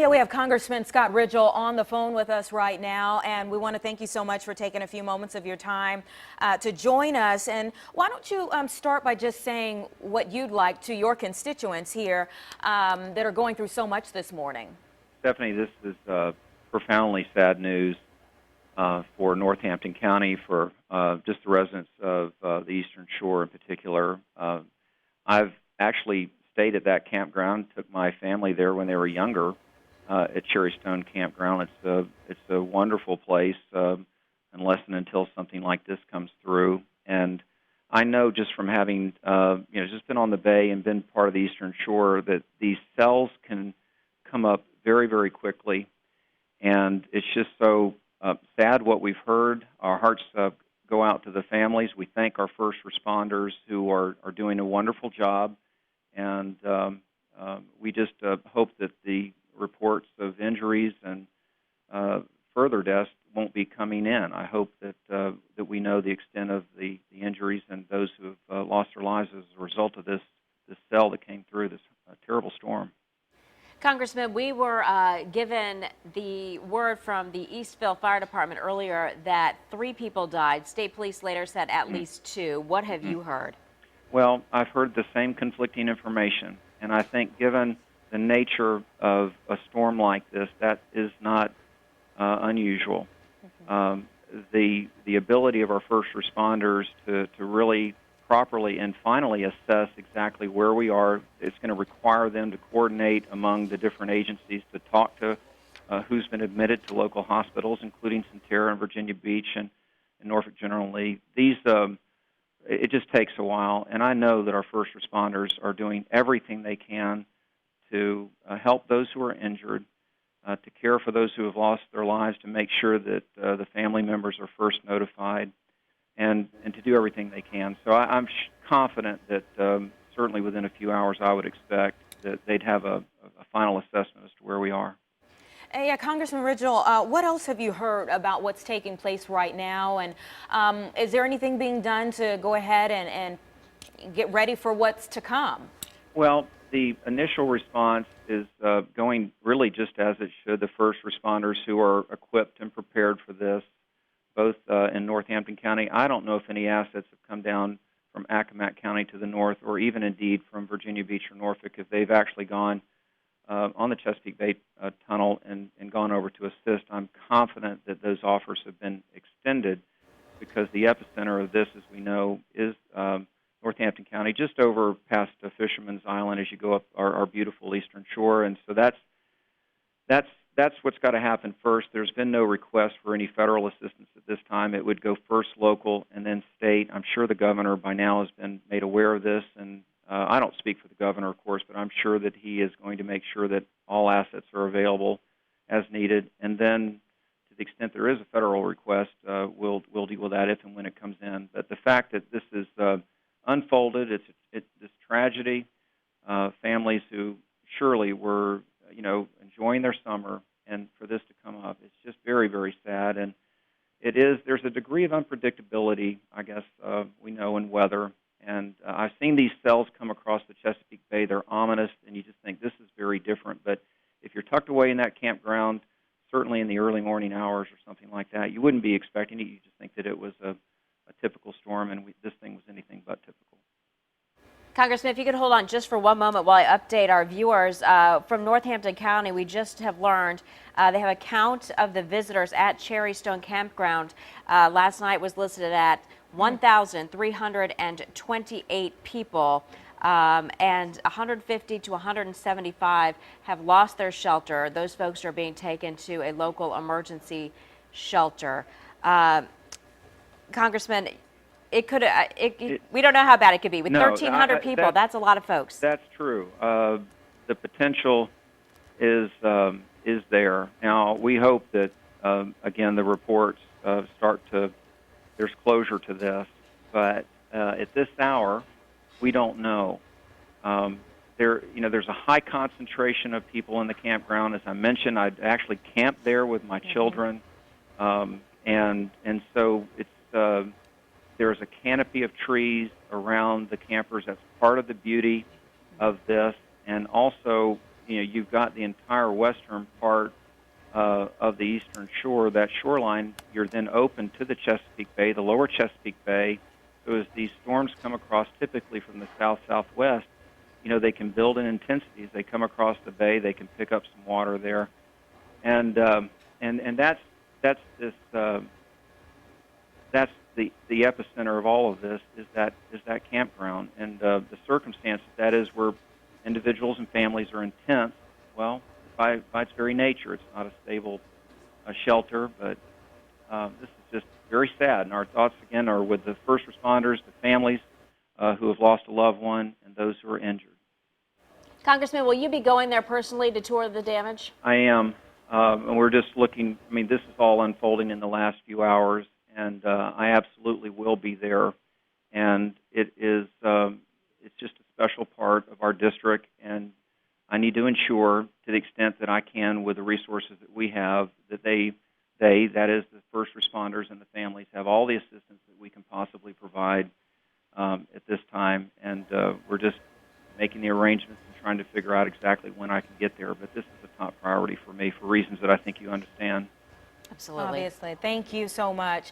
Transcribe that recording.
Yeah, we have Congressman Scott Rigell on the phone with us right now, and we want to thank you so much for taking a few moments of your time to join us. And why don't you start by just saying what you'd like to your constituents here that are going through so much this morning? Stephanie, this is profoundly sad news for Northampton County, for just the residents of the Eastern Shore in particular. I've actually stayed at that campground, took my family there when they were younger at Cherrystone Campground. It's a wonderful place unless and until something like this comes through. And I know just from having just been on the bay and been part of the Eastern Shore that these cells can come up very, very quickly. And it's just so sad what we've heard. Our hearts go out to the families. We thank our first responders who are doing a wonderful job. And we just hope that the reports of injuries and further deaths won't be coming in. I hope that we know the extent of the injuries and those who have lost their lives as a result of this cell that came through this terrible storm. Congressman, we were given the word from the Eastville Fire Department earlier that 3 people died. State police later said at least 2. What have you heard? Well, I've heard the same conflicting information, and I think given the nature of a storm like this, that is not unusual. The ability of our first responders to really properly and finally assess exactly where we are, it's going to require them to coordinate among the different agencies to talk to who's been admitted to local hospitals, including Centerra and Virginia Beach and Norfolk General Lee. It just takes a while, and I know that our first responders are doing everything they can to help those who are injured, to care for those who have lost their lives, to make sure that the family members are first notified, and to do everything they can. So I'm confident that certainly within a few hours I would expect that they'd have a final assessment as to where we are. Yeah, Congressman Rigell, what else have you heard about what's taking place right now? And is there anything being done to go ahead and get ready for what's to come? Well, the initial response is going really just as it should. The first responders who are equipped and prepared for this, both in Northampton County. I don't know if any assets have come down from Accomack County to the north, or even indeed from Virginia Beach or Norfolk, if they've actually gone on the Chesapeake Bay Tunnel and gone over to assist. I'm confident that those offers have been extended because the epicenter of this, as we know, is Northampton County, just over past Fisherman's Island as you go up our beautiful Eastern Shore. And so that's what's got to happen first. There's been no request for any federal assistance at this time. It would go first local and then state. I'm sure the governor by now has been made aware of this, and I don't speak for the governor, of course, but I'm sure that he is going to make sure that all assets are available as needed. And then, to the extent there is a federal request, we'll deal with that if and when it comes in. But the fact that this is unfolded, it's this tragedy, families who surely were, enjoying their summer, and for this to come up, it's just very, very sad. And there's a degree of unpredictability, I guess, we know in weather. And I've seen these cells come across the Chesapeake Bay. They're ominous, and you just think this is very different. But if you're tucked away in that campground, certainly in the early morning hours or something like that, you wouldn't be expecting it. You just think that it was a typical storm, and this thing was anything but typical. Congressman, if you could hold on just for one moment while I update our viewers. From Northampton County, we just have learned they have a count of the visitors at Cherrystone Campground. Last night was listed at 1,328 people, and 150 to 175 have lost their shelter. Those folks are being taken to a local emergency shelter. Congressman, we don't know how bad it could be. With 1,300 people, that's a lot of folks. That's true. The potential is there. Now, we hope that, again, the reports there's closure to this, but at this hour, we don't know. There's a high concentration of people in the campground. As I mentioned, I actually camped there with my children, and so it's there's a canopy of trees around the campers. That's part of the beauty of this, and also, you've got the entire western part of the eastern shore, that shoreline. You're then open to the Chesapeake Bay, the lower Chesapeake Bay. So as these storms come across, typically from the south-southwest, they can build in intensity. As they come across the bay, they can pick up some water there, and that's this that's the epicenter of all of this is that campground, and the circumstances that is where individuals and families are in tents. Well, by its very nature, it's not a stable shelter, but this is just very sad, and our thoughts again are with the first responders, the families who have lost a loved one, and those who are injured. Congressman, will you be going there personally to tour the damage? I am, and we're just looking. I mean, this is all unfolding in the last few hours, and I absolutely will be there. And it is, it's just a special part of our district, and I need to ensure, to the extent that I can, with the resources that we have, that that is the first responders and the families, have all the assistance that we can possibly provide at this time. And we're just making the arrangements and trying to figure out exactly when I can get there. But this is a top priority for me for reasons that I think you understand. Absolutely. Obviously. Thank you so much.